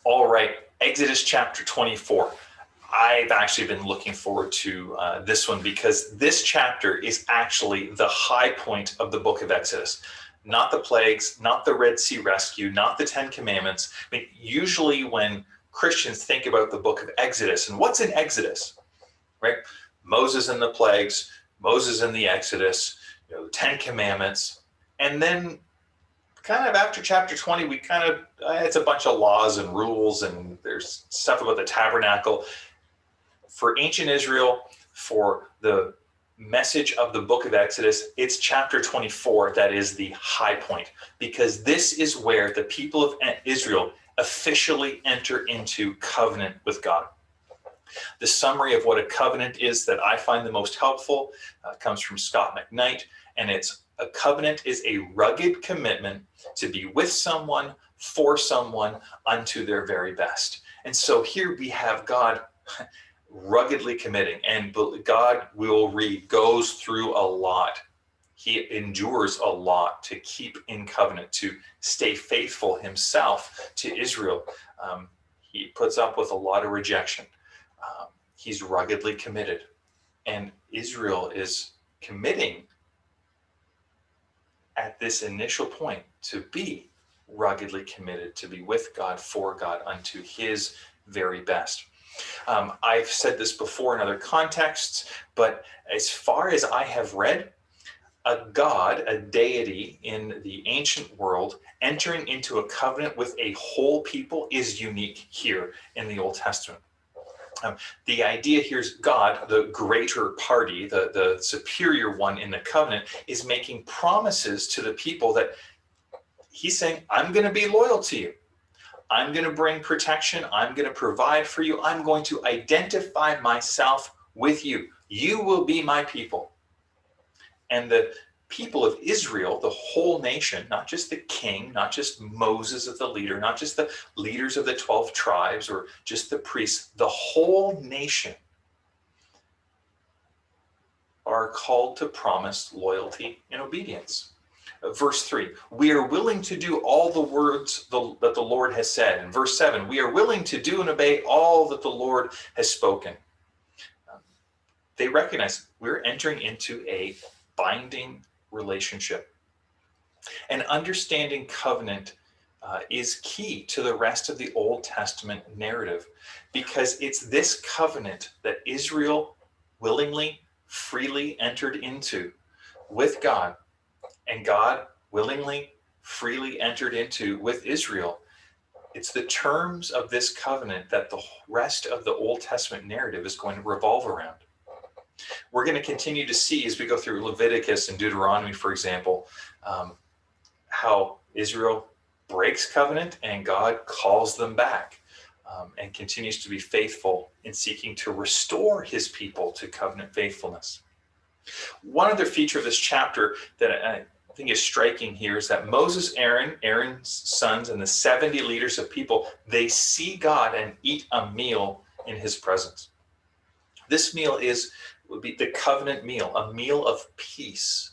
All right, Exodus chapter 24. I've actually been looking forward to this one because this chapter is actually the high point of the book of Exodus. Not the plagues, not the Red Sea rescue, not the Ten Commandments. I mean, usually when Christians think about the book of Exodus, and what's in Exodus, right? Moses and the plagues, Moses and the Exodus, the Ten Commandments, and then kind of after chapter 20, we kind of, it's a bunch of laws and rules, and there's stuff about the tabernacle. For ancient Israel, for the message of the book of Exodus, it's chapter 24 that is the high point, because this is where the people of Israel officially enter into covenant with God. The summary of what a covenant is that I find the most helpful comes from Scott McKnight, and it's a covenant is a rugged commitment to be with someone, for someone, unto their very best. And so here we have God ruggedly committing, and God, we'll read, goes through a lot. He endures a lot to keep in covenant, to stay faithful himself to Israel. He puts up with a lot of rejection. He's ruggedly committed, and Israel is committing at this initial point to be ruggedly committed, to be with God, for God, unto his very best. I've said this before in other contexts, but as far as I have read, a god, a deity in the ancient world entering into a covenant with a whole people is unique here in the Old Testament. The idea here is God, the greater party, the superior one in the covenant, is making promises to the people that he's saying, I'm going to be loyal to you. I'm going to bring protection. I'm going to provide for you. I'm going to identify myself with you. You will be my people. And the people of Israel, the whole nation, not just the king, not just Moses as the leader, not just the leaders of the 12 tribes or just the priests, the whole nation are called to promise loyalty and obedience. Verse 3, we are willing to do all the words that the Lord has said. And verse 7, we are willing to do and obey all that the Lord has spoken. They recognize we're entering into a binding relationship. And understanding covenant is key to the rest of the Old Testament narrative, because it's this covenant that Israel willingly, freely entered into with God, and God willingly, freely entered into with Israel. It's the terms of this covenant that the rest of the Old Testament narrative is going to revolve around. We're going to continue to see as we go through Leviticus and Deuteronomy, for example, how Israel breaks covenant and God calls them back and continues to be faithful in seeking to restore his people to covenant faithfulness. One other feature of this chapter that I think is striking here is that Moses, Aaron's sons, and the 70 leaders of people, they see God and eat a meal in his presence. This meal would be the covenant meal, a meal of peace,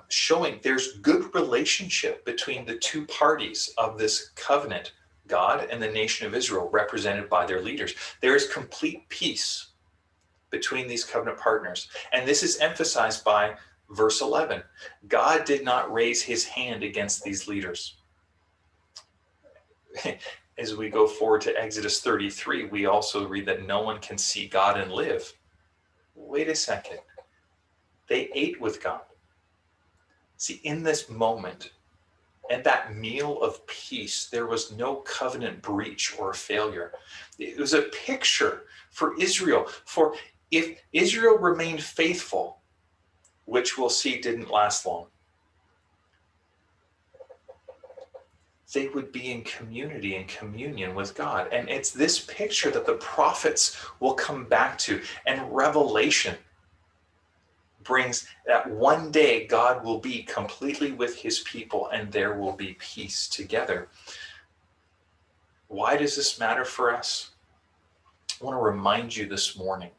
showing there's good relationship between the two parties of this covenant, God and the nation of Israel, represented by their leaders. There is complete peace between these covenant partners. And this is emphasized by verse 11. God did not raise his hand against these leaders. As we go forward to Exodus 33, we also read that no one can see God and live. Wait a second. They ate with God. See, in this moment, at that meal of peace, there was no covenant breach or failure. It was a picture for Israel. For if Israel remained faithful, which we'll see didn't last long, they would be in community and communion with God. And it's this picture that the prophets will come back to. And Revelation brings that one day God will be completely with his people and there will be peace together. Why does this matter for us? I want to remind you this morning,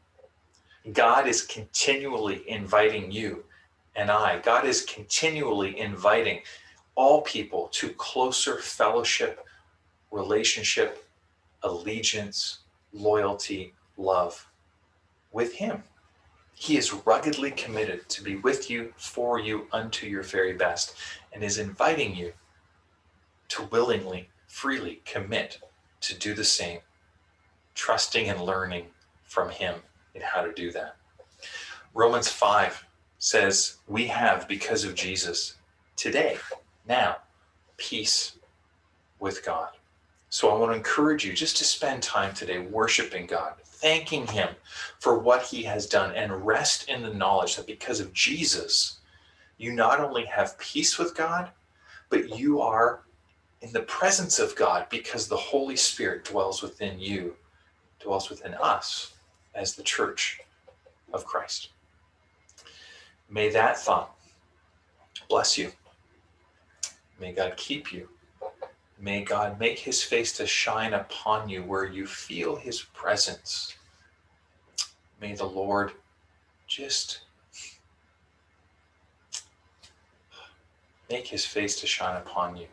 God is continually inviting you and God is continually inviting all people to closer fellowship, relationship, allegiance, loyalty, love with him. He is ruggedly committed to be with you, for you, unto your very best, and is inviting you to willingly, freely commit to do the same, trusting and learning from him in how to do that. Romans 5 says, we have, because of Jesus, today, now, peace with God. So I want to encourage you just to spend time today worshiping God, thanking him for what he has done, and rest in the knowledge that because of Jesus, you not only have peace with God, but you are in the presence of God because the Holy Spirit dwells within you, dwells within us as the church of Christ. May that thought bless you. May God keep you. May God make his face to shine upon you where you feel his presence. May the Lord just make his face to shine upon you,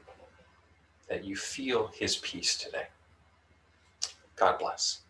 that you feel his peace today. God bless.